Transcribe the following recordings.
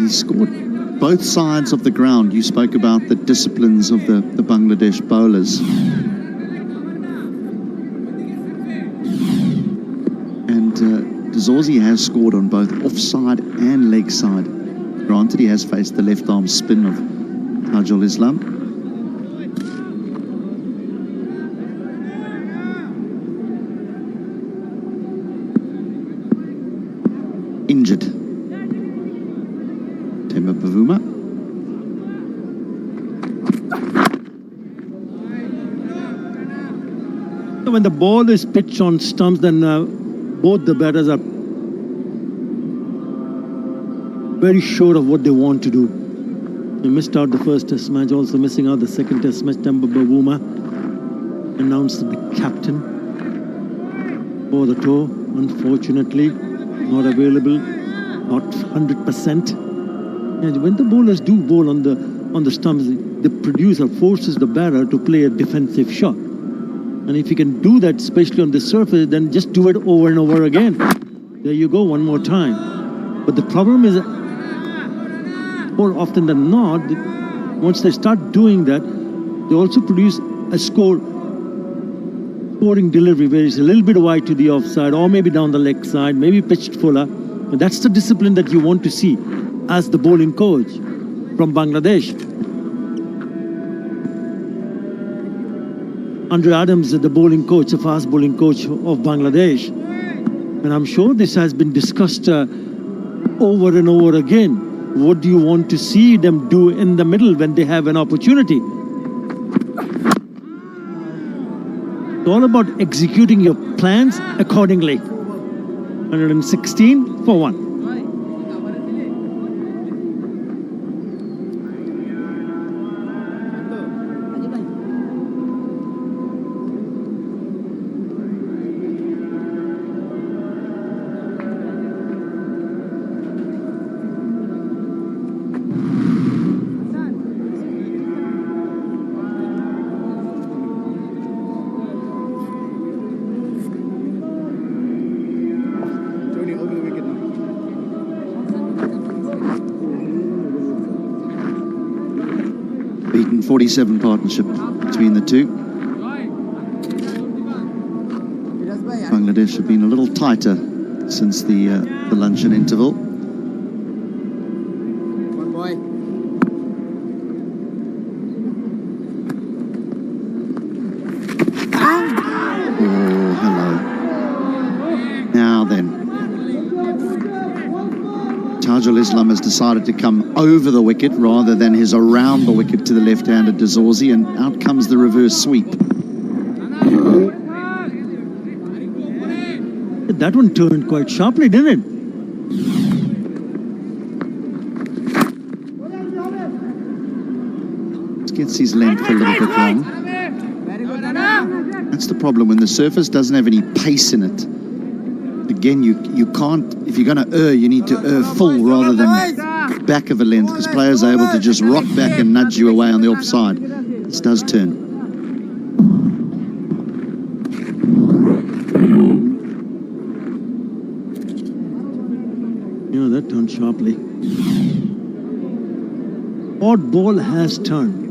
he scored both sides of the ground. You spoke about the disciplines of the Bangladesh bowlers. And Dazorzi has scored on both offside and leg side. Granted, he has faced the left arm spin of Tajul Islam. Injured. Temba Bavuma. When the ball is pitched on stumps, then both the batters are very sure of what they want to do. They missed out the first test match, also missing out the second test match. Temba Bavuma announced to be captain for the tour. Unfortunately, not available, not 100%. And when the bowlers do bowl on the stumps, the producer forces the batter to play a defensive shot. And if you can do that, especially on the surface, then just do it over and over again. There you go, one more time. But the problem is, more often than not, once they start doing that, they also produce a scoring delivery where it's a little bit wide to the offside, or maybe down the leg side, maybe pitched fuller. And that's the discipline that you want to see as the bowling coach from Bangladesh. Andre Adams is the bowling coach, the fast bowling coach of Bangladesh. And I'm sure this has been discussed over and over again. What do you want to see them do in the middle when they have an opportunity? It's all about executing your plans accordingly. 116 for 1. Beaten 47 partnership between the two. Bangladesh have been a little tighter since the luncheon interval. Oh, hello. Now then. Tajul Islam has decided to come over the wicket rather than his around the wicket to the left-handed Dazorzi, and out comes the reverse sweep. That one turned quite sharply, didn't it? Gets his length a little bit long. That's the problem when the surface doesn't have any pace in it. Again, you can't, if you're going to err, you need to err full rather than back of a length, because players are able to just rock back and nudge you away on the offside. This does turn. Yeah, that turned sharply. Odd ball has turned.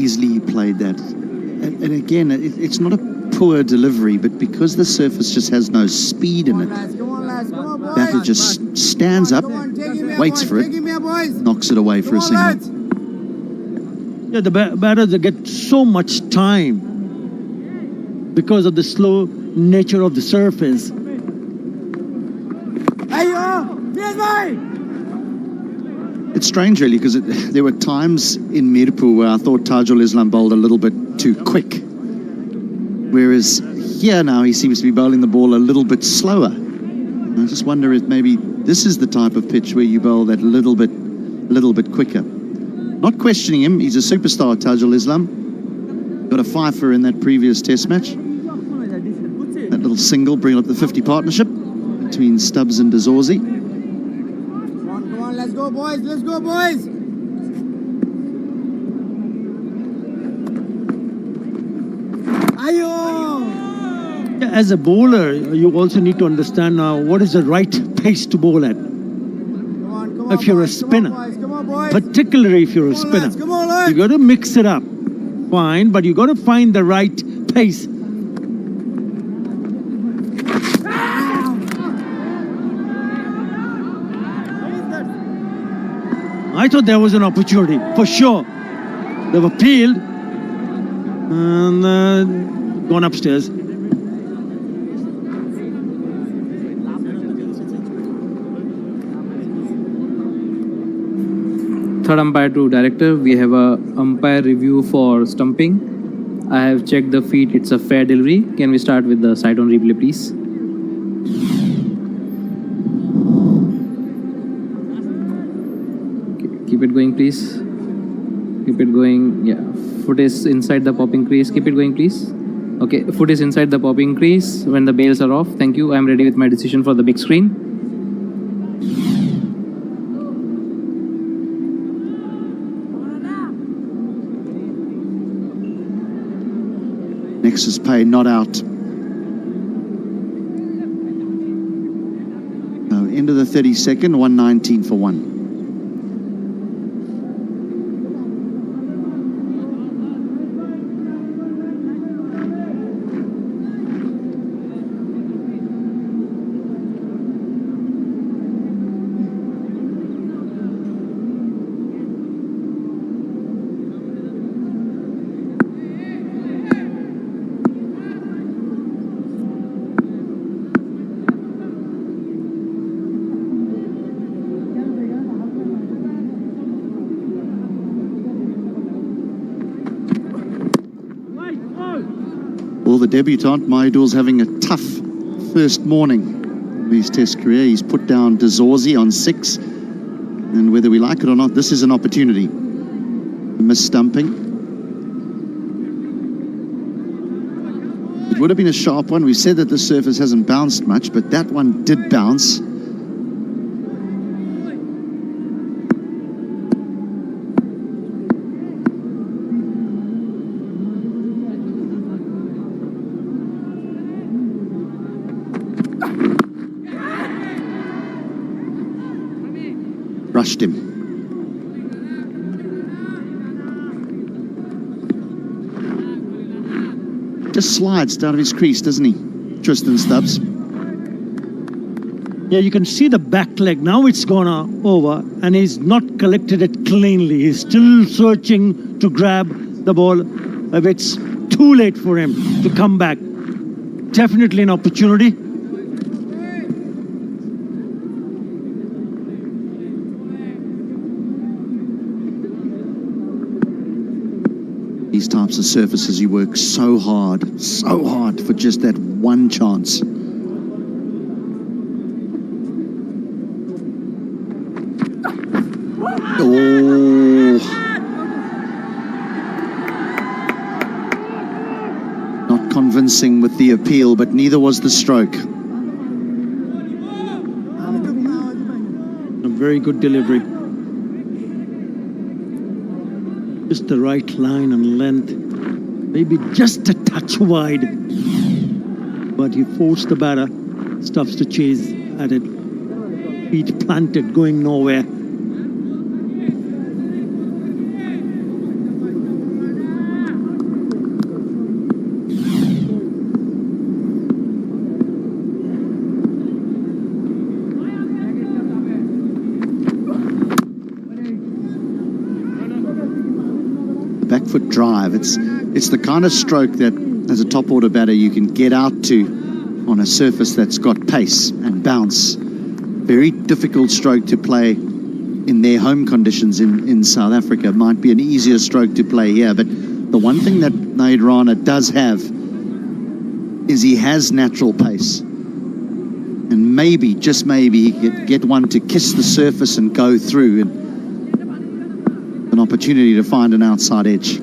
Easily played that, and again, it's not a poor delivery, but because the surface just has no speed in it, batter just stands up, waits for it, knocks it away for a single. Yeah, the batters get so much time because of the slow nature of the surface. It's strange, really, because there were times in Mirpur where I thought Tajul Islam bowled a little bit too quick. Whereas here now he seems to be bowling the ball a little bit slower. And I just wonder if maybe this is the type of pitch where you bowl that little bit quicker. Not questioning him, he's a superstar, Tajul Islam. Got a fifer in that previous test match. That little single bringing up the 50 partnership between Stubbs and Dazorzi. go, boys. Let's go, boys. Ayo! As a bowler, you also need to understand now what is the right pace to bowl at. Come on, If you're a boys. spinner, Come on, boys. particularly if you're a Come on, spinner, lads. Come on, lads. you got to mix it up. Fine, but you got to find the right pace. I thought there was an opportunity, for sure. They were peeled and gone upstairs. Third umpire to director, we have a umpire review for stumping. I have checked the feet, it's a fair delivery. Can we start with the side on replay, please? Keep it going, please. Keep it going. Yeah, foot is inside the popping crease. Keep it going, please. Okay, foot is inside the popping crease when the bails are off. Thank you. I'm ready with my decision for the big screen. Nexus pay not out. End of the 32nd, 119 for 1. Well, the debutant, Mahidul's having a tough first morning in his test career. He's put down Dazorzi on 6. And whether we like it or not, this is an opportunity. A mis-stumping. It would have been a sharp one. We said that the surface hasn't bounced much, but that one did bounce. Rushed him. Just slides down of his crease, doesn't he, Tristan Stubbs? Yeah, you can see the back leg. Now it's gone over and he's not collected it cleanly. He's still searching to grab the ball. If it's too late for him to come back, definitely an opportunity. These types of surfaces, you work so hard for just that one chance. Oh. Not convincing with the appeal, but neither was the stroke. A very good delivery. Just the right line and length. Maybe just a touch wide. But he forced the batter. Stubbs to chase at it. Feet planted, going nowhere. Back foot drive. It's the kind of stroke that, as a top order batter, you can get out to on a surface that's got pace and bounce. Very difficult stroke to play in their home conditions in South Africa. Might be an easier stroke to play here, but the one thing that Naid Rana does have is he has natural pace. And maybe, just maybe, he could get one to kiss the surface and go through. And an opportunity to find an outside edge.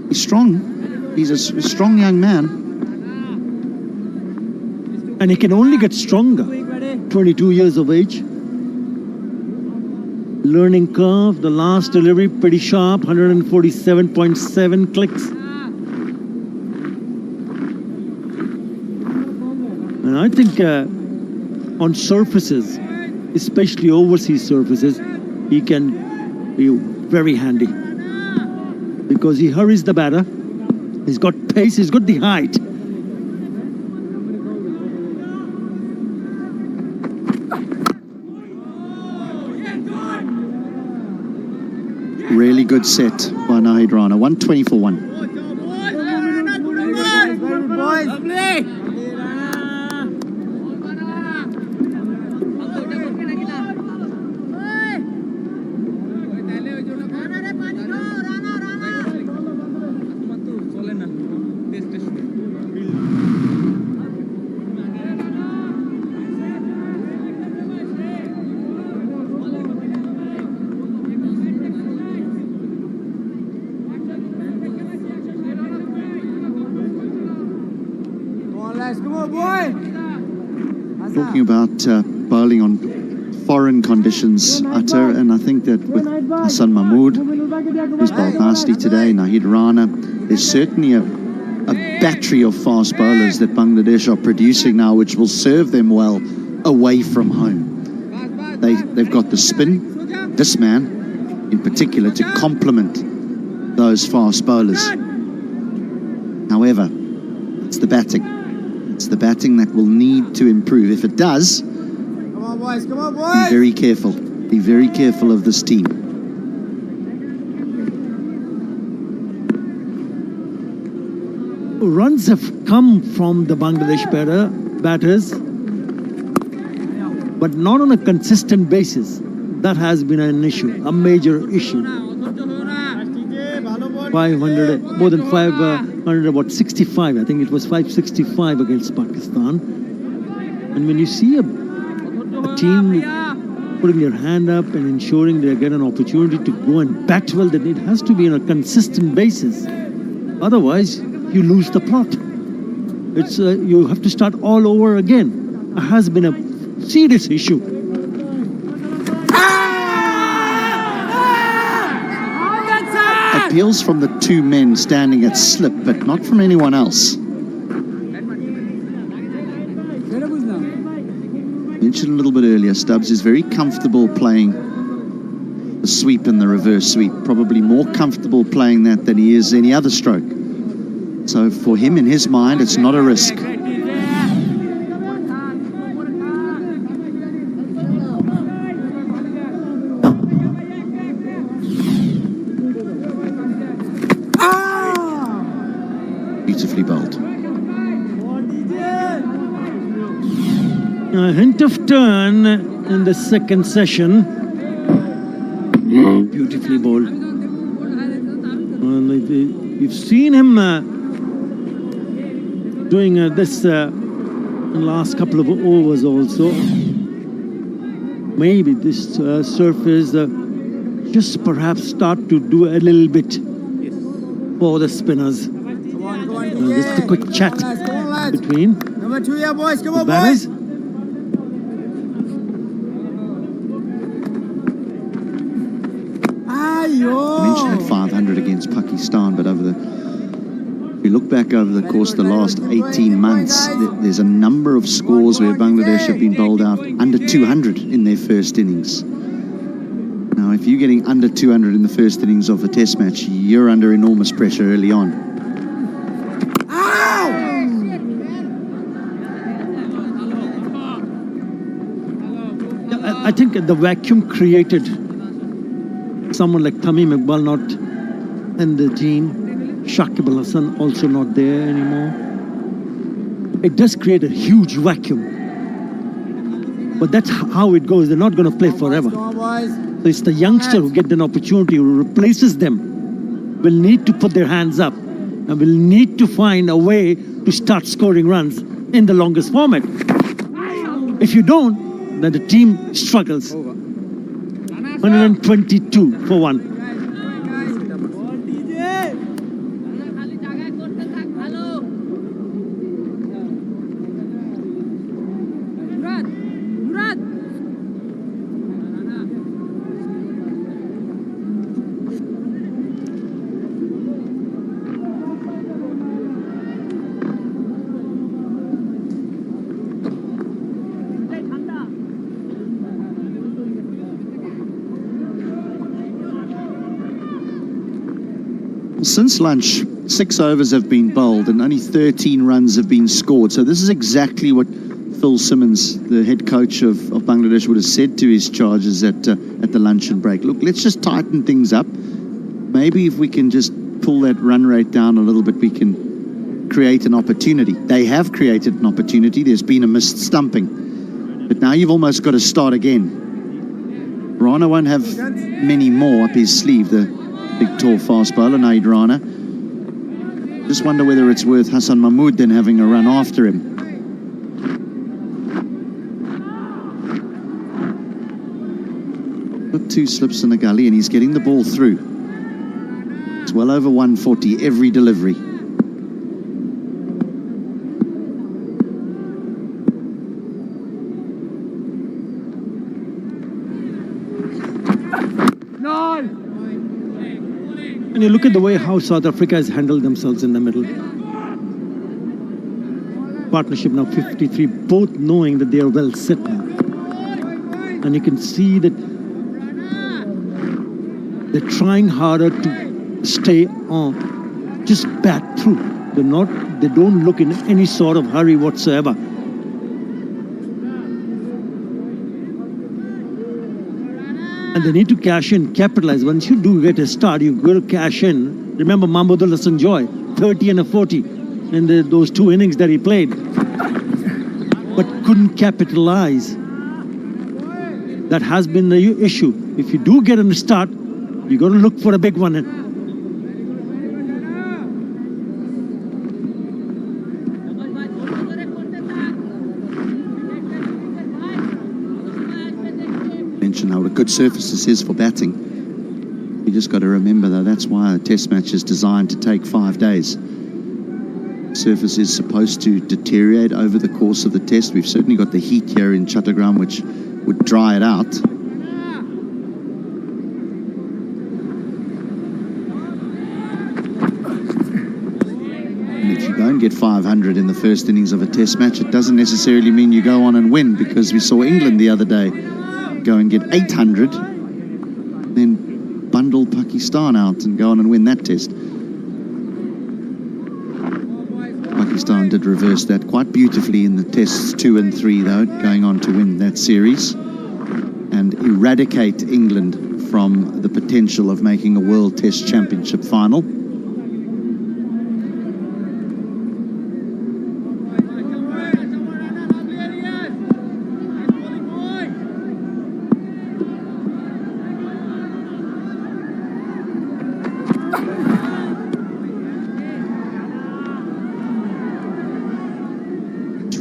He's strong. He's a strong young man. And he can only get stronger. 22 years of age. Learning curve, the last delivery pretty sharp, 147.7 clicks. And I think on surfaces, especially overseas surfaces, he can be very handy. Because he hurries the batter, he's got pace, he's got the height. Really good set by Nahid Rana. 120 for 1. Come on, boy. Talking about bowling on foreign conditions, Atar, and I think that with Hassan Mahmood, who's bowled nicely today, Nahid Rana, there's certainly a battery of fast bowlers that Bangladesh are producing now, which will serve them well away from home. They've got the spin, this man in particular, to complement those fast bowlers. However, it's the batting. It's the batting that will need to improve. If it does, Come on, boys. Come on, be boys. very careful. Be very careful of this team. Runs have come from the Bangladesh batters, but not on a consistent basis. That has been an issue, a major issue. 500, more than 500, about 65. I think it was 565 against Pakistan. And when you see a team putting their hand up and ensuring they get an opportunity to go and bat well, then it has to be on a consistent basis. Otherwise, you lose the plot. It's you have to start all over again. It has been a serious issue. Appeals from the two men standing at slip, but not from anyone else. Mentioned a little bit earlier, Stubbs is very comfortable playing the sweep and the reverse sweep. Probably more comfortable playing that than he is any other stroke. So for him, in his mind, it's not a risk. Beautifully bowled. A hint of turn in the second session. Beautifully bowled. And you've seen him doing this in the last couple of overs also. Maybe this surface just perhaps start to do a little bit for the spinners. Just a quick chat between Number 2 here, boys. Come on, the batters. boys. You mentioned at 500 against Pakistan, but if you look back over the course of the last 18 months, there's a number of scores where Bangladesh have been bowled out under 200 in their first innings. Now, if you're getting under 200 in the first innings of a test match, you're under enormous pressure early on. I think the vacuum created someone like Tamim Iqbal not in the team, Shakib Al Hassan also not there anymore. It does create a huge vacuum. But that's how it goes. They're not going to play forever. Come on, boys. So it's the youngster who get an opportunity, who replaces them, will need to put their hands up and will need to find a way to start scoring runs in the longest format. If you don't, then the team struggles. 122 for 1. Since lunch, 6 overs have been bowled and only 13 runs have been scored. So this is exactly what Phil Simmons, the head coach of Bangladesh, would have said to his charges at the luncheon break. Look, let's just tighten things up. Maybe if we can just pull that run rate down a little bit, we can create an opportunity. They have created an opportunity. There's been a missed stumping. But now you've almost got to start again. Rana won't have many more up his sleeve, the big, tall, fast bowler, Naid Rana. Just wonder whether it's worth Hassan Mahmood then having a run after him. Got 2 slips in the gully and he's getting the ball through. It's well over 140 every delivery. And you look at the way how South Africa has handled themselves in the middle. Partnership now 53, both knowing that they are well set now. And you can see that they're trying harder to stay on, just bat through. They don't look in any sort of hurry whatsoever. And they need to cash in, capitalize. Once you do get a start, you got to cash in. Remember Mahmudullah Sanjoy, 30 and a 40 in those 2 innings that he played. But couldn't capitalize. That has been the issue. If you do get a start, you got to look for a big one. Mention how a good surface this is for batting. You just got to remember though, that's why a test match is designed to take 5 days. Surface is supposed to deteriorate over the course of the test. We've certainly got the heat here in Chattogram, which would dry it out. And if you don't get 500 in the first innings of a test match, it doesn't necessarily mean you go on and win, because we saw England the other day go and get 800, then bundle Pakistan out and go on and win that test. Pakistan did reverse that quite beautifully in the tests 2 and 3 though, going on to win that series and eradicate England from the potential of making a World Test Championship final.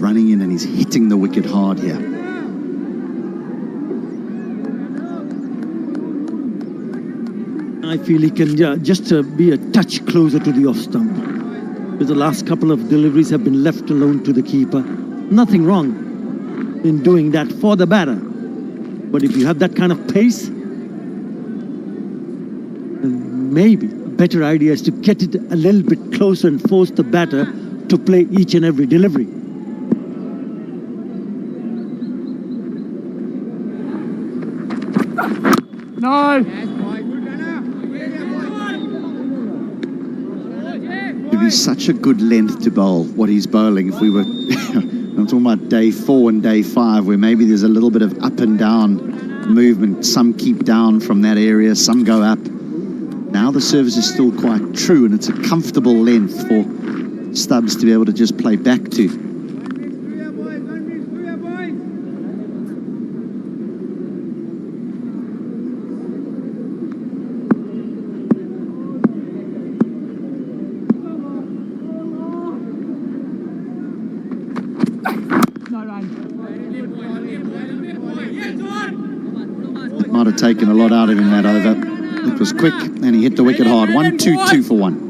Running in and he's hitting the wicket hard here. I feel he can just be a touch closer to the off stump. Because the last couple of deliveries have been left alone to the keeper. Nothing wrong in doing that for the batter. But if you have that kind of pace, then maybe a better idea is to get it a little bit closer and force the batter to play each and every delivery. No! It'd be such a good length to bowl what he's bowling if we were I'm talking about day 4 and day 5, where maybe there's a little bit of up and down movement. Some keep down from that area, some go up. Now the service is still quite true and it's a comfortable length for Stubbs to be able to just play back to. Might have taken a lot out of him that over. It was quick and he hit the wicket hard. 1-2, 2 for 1.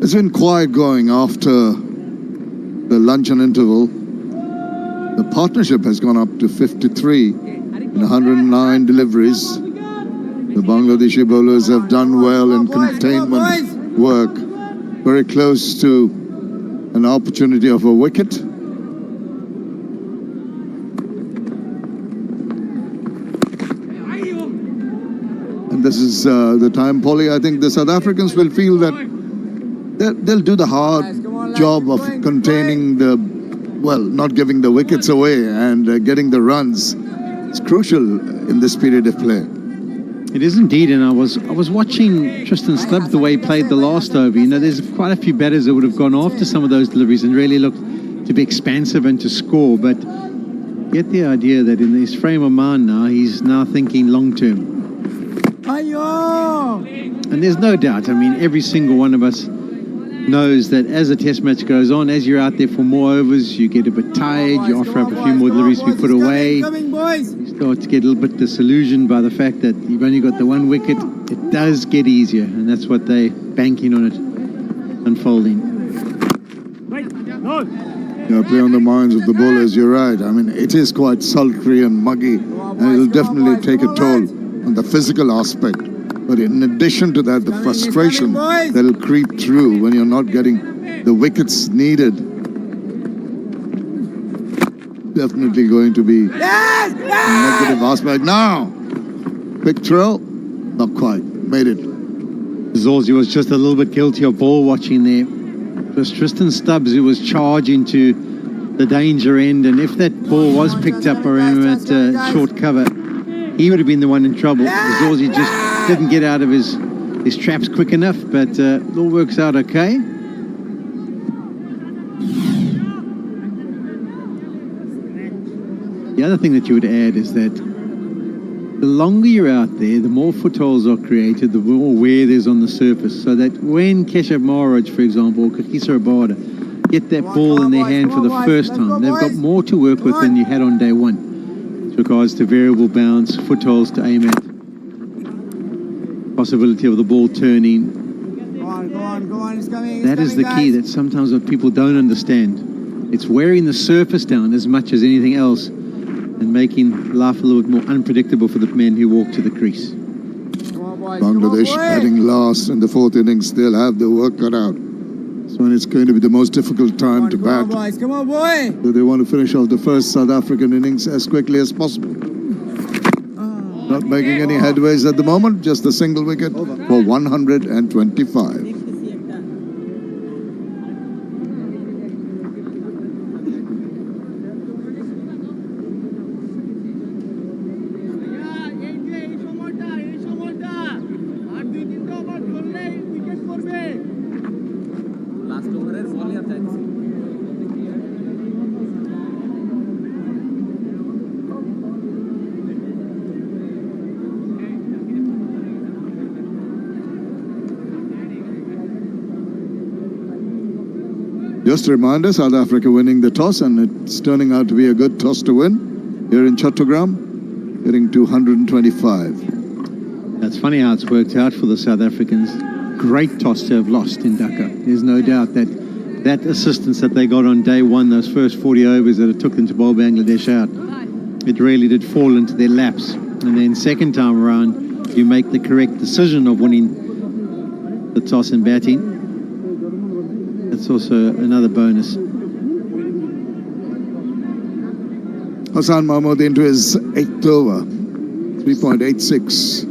It's been quiet going after the luncheon interval. The partnership has gone up to 53 in 109 deliveries. The Bangladeshi bowlers have done well in containment work, very close to an opportunity of a wicket. And this is the time, Polly. I think the South Africans will feel that they'll do the hard job of containing the, well, not giving the wickets away and getting the runs. It's crucial in this period of play. It is indeed, and I was watching Tristan Stubbs the way he played the last over. You know, there's quite a few batters that would have gone after some of those deliveries and really looked to be expansive and to score, but get the idea that in his frame of mind now, he's now thinking long term. And there's no doubt, I mean, every single one of us knows that as the test match goes on, as you're out there for more overs, you get a bit tired, you offer up a few more deliveries to be put away. You start to get a little bit disillusioned by the fact that you've only got the one wicket. It does get easier, and that's what they're banking on it unfolding. Yeah, play on the minds of the bowlers, you're right. I mean, it is quite sultry and muggy, and it'll definitely take a toll on the physical aspect. But in addition to that, the frustration that'll creep through when you're not getting the wickets needed, definitely going to be a negative aspect. Now, quick throw, not quite, made it. Zorzi was just a little bit guilty of ball watching there. It was Tristan Stubbs who was charging to the danger end, and if that ball was picked up around that short cover, he would have been the one in trouble. Zorzi just didn't get out of his traps quick enough, but it all works out okay. The other thing that you would add is that the longer you're out there, the more footholds are created, the more wear there's on the surface, so that when Keshav Maharaj, for example, or Kakisa Rabada get that ball in their hand for the first time, they've got more to work with than you had on day one, with regards to variable bounce, footholds to aim at, possibility of the ball turning. That is the key that sometimes what people don't understand. It's wearing the surface down as much as anything else, and making life a little bit more unpredictable for the men who walk to the crease. Bangladesh batting last in the fourth innings, they'll have the work cut out. So it's going to be the most difficult time to bat. Come on, boy. So they want to finish off the first South African innings as quickly as possible. Not making any headways at the moment, just a single wicket for 125. Just a reminder, South Africa winning the toss, and it's turning out to be a good toss to win here in Chattogram, getting to 125. That's funny how it's worked out for the South Africans. Great toss to have lost in Dhaka. There's no doubt that that assistance that they got on day one, those first 40 overs that it took them to bowl Bangladesh out, it really did fall into their laps. And then second time around, you make the correct decision of winning the toss and batting. That's also another bonus. Hassan Mahmood into his 8th over, 3.86.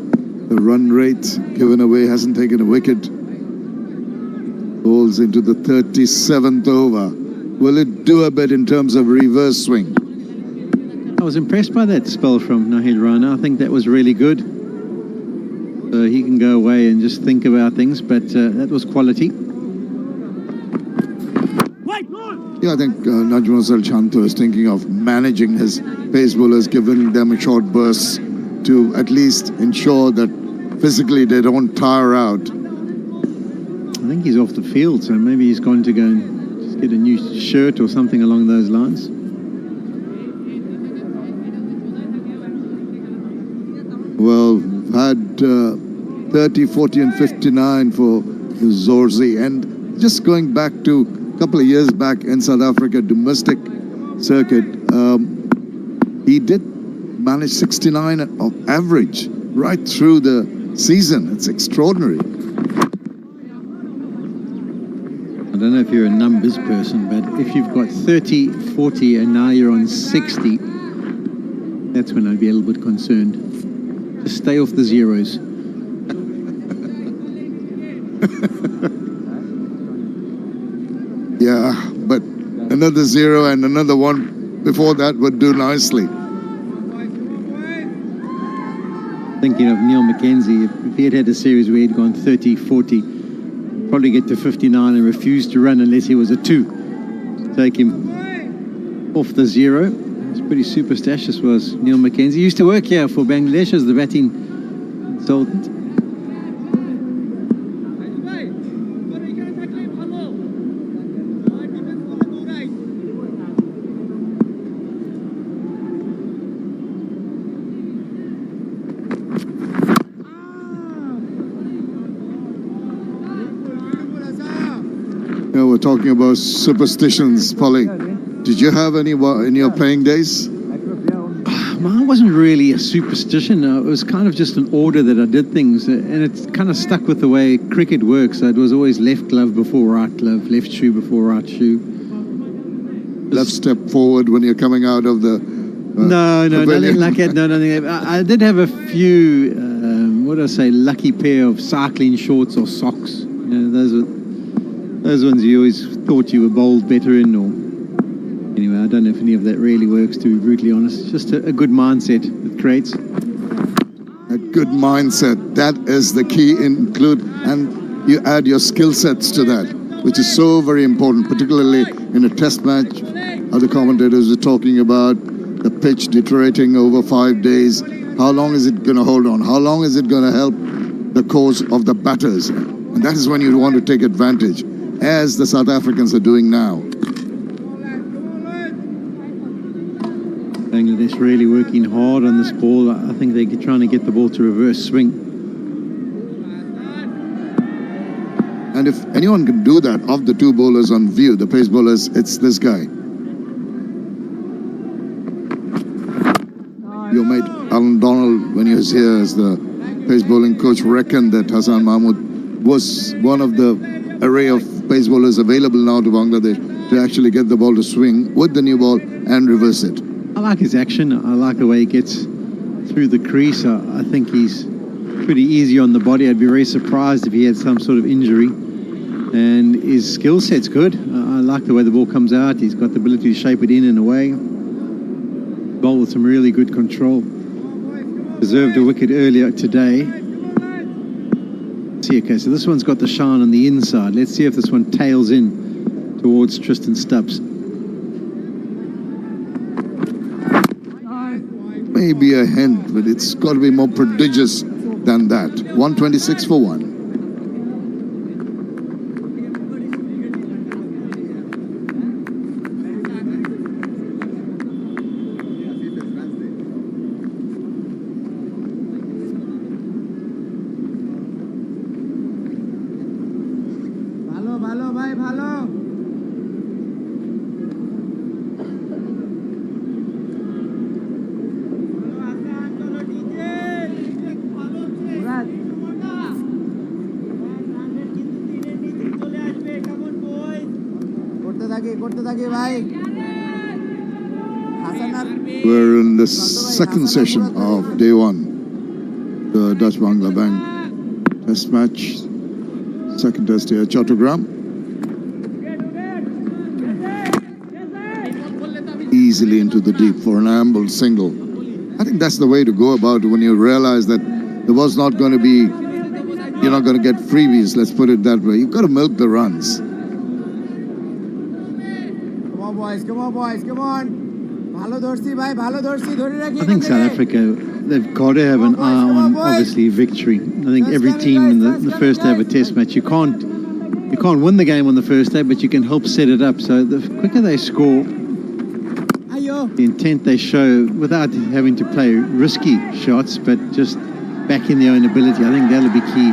The run rate given away, hasn't taken a wicket. Bowls into the 37th over. Will it do a bit in terms of reverse swing? I was impressed by that spell from Nahid Rana. I think that was really good. So he can go away and just think about things, but that was quality. Yeah, I think Najmul Chanto is thinking of managing his pace bowlers, giving them a short burst to at least ensure that physically they don't tire out. I think he's off the field, so maybe he's going to go and just get a new shirt or something along those lines. Well, had 30, 40 and 59 for Zorzi, and just going back to a couple of years back in South Africa, domestic circuit, he did manage 69 of average right through the season. It's extraordinary. I don't know if you're a numbers person, but if you've got 30, 40, and now you're on 60, that's when I'd be a little bit concerned. Just stay off the zeros. Yeah, but another zero and another one before that would do nicely. Thinking of Neil Mackenzie, if he had had a series where he'd gone 30, 40, probably get to 59 and refuse to run unless he was a 2. Take him off the zero. It's pretty superstitious, was Neil Mackenzie. He used to work here for Bangladesh as the batting consultant. We're talking about superstitions, Polly. Did you have any in your playing days? Mine wasn't really a superstition. It was kind of just an order that I did things, and it's kind of stuck with the way cricket works. It was always left glove before right glove, left shoe before right shoe. Left step forward when you're coming out of the no, nothing like that. No, nothing. I did have a few, what do I say, lucky pair of cycling shorts or socks. You know, those ones you always thought you were bowled better in, or anyway, I don't know if any of that really works, to be brutally honest. Just a good mindset it creates. A good mindset, that is the key. And you add your skill sets to that, which is so very important, particularly in a test match. Other commentators are talking about the pitch deteriorating over 5 days. How long is it going to hold on? How long is it going to help the cause of the batters? And that is when you want to take advantage, as the South Africans are doing now. Bangladesh really working hard on this ball. I think they're trying to get the ball to reverse swing. And if anyone can do that, of the 2 bowlers on view, the pace bowlers, it's this guy. Your mate Alan Donald, when he was here as the pace bowling coach, reckoned that Hassan Mahmood was one of the array of pace bowlers available now to Bangladesh to actually get the ball to swing with the new ball and reverse it. I like his action. I like the way he gets through the crease. I think he's pretty easy on the body. I'd be very surprised if he had some sort of injury. And his skill set's good. I like the way the ball comes out. He's got the ability to shape it in and away. Bowl with some really good control. Deserved a wicket earlier today. See, okay, so this one's got the shine on the inside. Let's see if this one tails in towards Tristan Stubbs. Maybe a hint, but it's got to be more prodigious than that. 126 for 1. ভালো ভাই ভালো করতে থাকি ভাই We're in the second session of day 1, the Dutch Bangla Bank test match, second test here at Chattogram. Easily into the deep for an amble single. I think that's the way to go about it when you realize that there was not going to be, you're not going to get freebies, let's put it that way. You've got to milk the runs. Come on, boys, come on. ভালো ধরছি ভাই, ভালো ধরছি, ধরে রাখি। I think South Africa, they've got to have an eye on, obviously, victory. I think every team in the first day of a test match, you can't win the game on the first day, but you can help set it up. So the quicker they score, the intent they show without having to play risky shots, but just backing their own ability, I think that'll be key.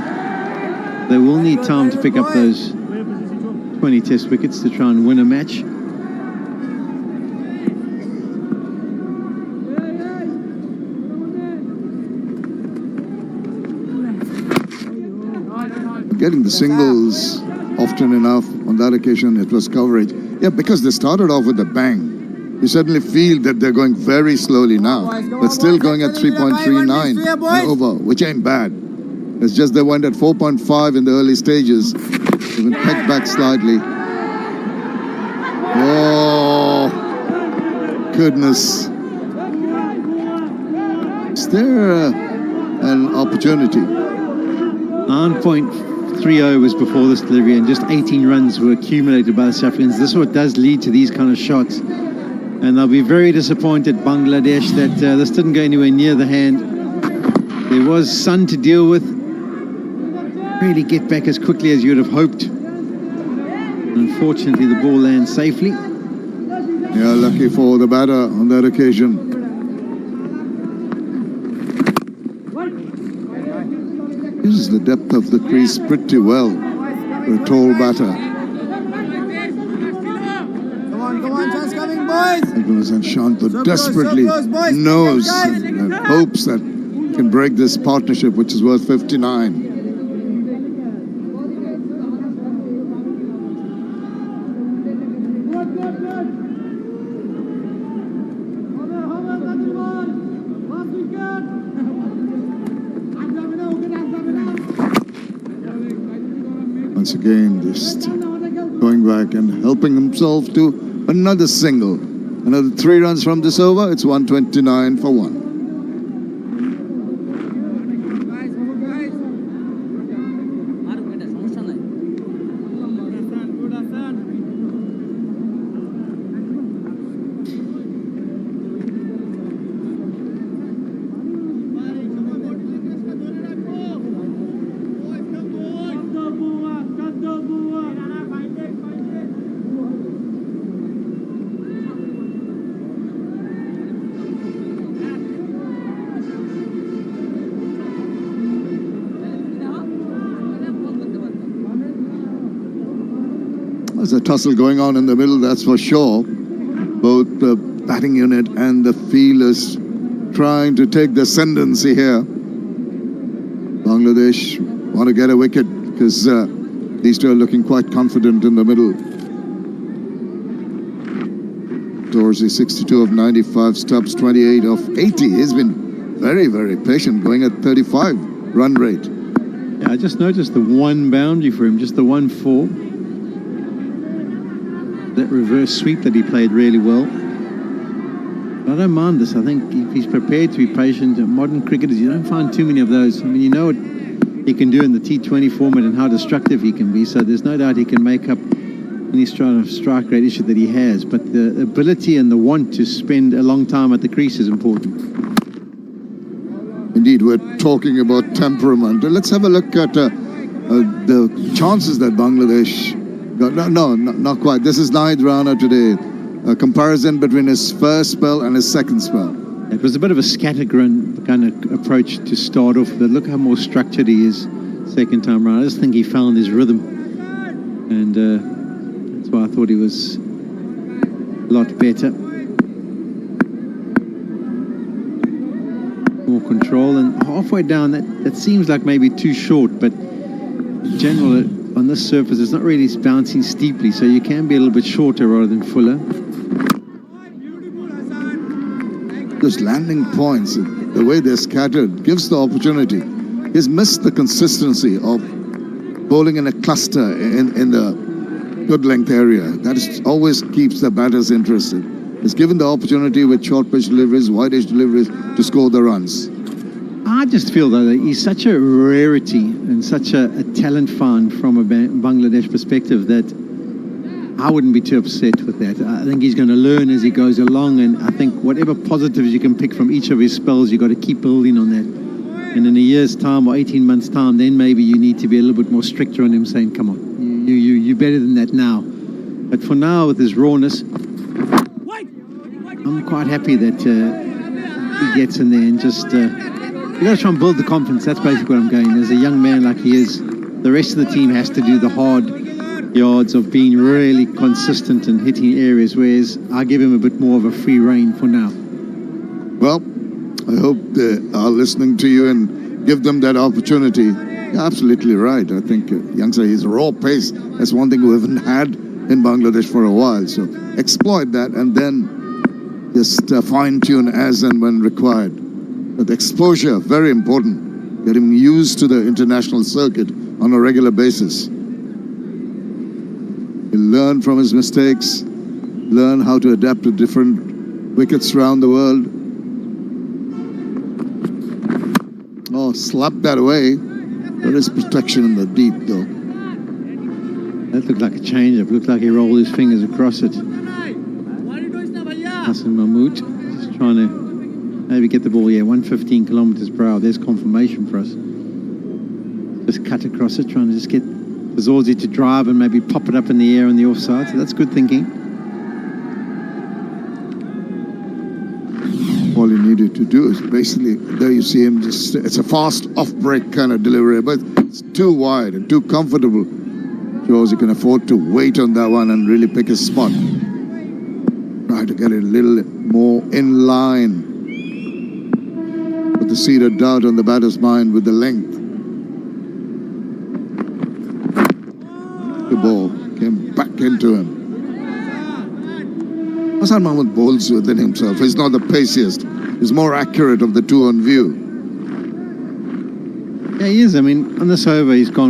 They will need time to pick up those 20 test wickets to try and win a match. Getting the singles often enough on that occasion, it was coverage. Yeah, because they started off with a bang. You suddenly feel that they're going very slowly now, but still going at 3.39 an over, which ain't bad. It's just they went at 4.5 in the early stages, even pegged back slightly. Oh, goodness. Is there an opportunity? 9.3 overs before this delivery and just 18 runs were accumulated by the South Africans. This is what does lead to these kind of shots. And they'll be very disappointed, Bangladesh, that this didn't go anywhere near the hand. There was sun to deal with. Really get back as quickly as you would have hoped. Unfortunately, the ball lands safely. Yeah, lucky for the batter on that occasion. Uses the depth of the crease pretty well for a tall batter. Come on, just coming, boys. Nicholas and Shanto So desperately close, boys. knows Guys. and hopes that he can break this partnership, which is worth 59. Once again, just going back and helping himself to another single. Another 3 runs from this over. It's 129 for 1. There's a tussle going on in the middle, that's for sure. Both the batting unit and the fielders trying to take the ascendancy here. Bangladesh want to get a wicket because these two are looking quite confident in the middle. Dorsey, 62 of 95, Stubbs 28 of 80. He's been very, very patient, going at 35 run rate. Yeah, I just noticed the one boundary for him, just the 1-4. That reverse sweep that he played really well. But I don't mind this. I think if he's prepared to be patient, modern cricketers, you don't find too many of those. I mean, you know what he can do in the T20 format and how destructive he can be. So there's no doubt he can make up any strike rate issue that he has. But the ability and the want to spend a long time at the crease is important. Indeed, we're talking about temperament. Let's have a look at the chances that Bangladesh got. No, not quite. This is Nahid Rana today. A comparison between his first spell and his second spell. It was a bit of a scattergun kind of approach to start off, but look how more structured he is second time round. I just think he found his rhythm. And that's why I thought he was a lot better. More control, and halfway down that seems like maybe too short, but in general on this surface it's not really bouncing steeply, so you can be a little bit shorter rather than fuller. Those landing points, the way they're scattered, gives the opportunity. He's missed the consistency of bowling in a cluster in the good length area. That always keeps the batters interested. He's given the opportunity with short pitch deliveries, wide edge deliveries to score the runs. I just feel though that he's such a rarity and such a talent find from a Bangladesh perspective that I wouldn't be too upset with that. I think he's going to learn as he goes along, and I think whatever positives you can pick from each of his spells, you've got to keep building on that. And in a year's time or 18 months' time, then maybe you need to be a little bit more stricter on him, saying, come on, you're better than that now. But for now, with his rawness, I'm quite happy that he gets in there and just... You've got to try and build the confidence. That's basically what I'm going. As a young man like he is, the rest of the team has to do the hard yards of being really consistent and hitting areas, whereas I give him a bit more of a free rein for now. Well, I hope they are listening to you and give them that opportunity. You're absolutely right. I think youngster, his raw pace, that's one thing we haven't had in Bangladesh for a while. So exploit that and then just fine-tune as and when required. But exposure, very important. Get him used to the international circuit on a regular basis. He'll learn from his mistakes, learn how to adapt to different wickets around the world. Oh, slap that away. There is protection in the deep, though. That looked like a change-up. Looked like he rolled his fingers across it. Hassan Mahmood just trying to maybe get the ball, 115 kilometers per hour. There's confirmation for us. Just cut across it, trying to just get Zorzi to drive and maybe pop it up in the air on the offside. So that's good thinking. All he needed to do is basically, there you see him just, it's a fast off-break kind of delivery, but it's too wide and too comfortable. Shows he can afford to wait on that one and really pick his spot. Try to get it a little more in line. Put the seed of doubt on the batter's mind with the length. The ball came back into him. Hassan Mahmood bowls within himself. He's not the paciest. He's more accurate of the two on view. Yeah, he is. I mean, on this over, he's gone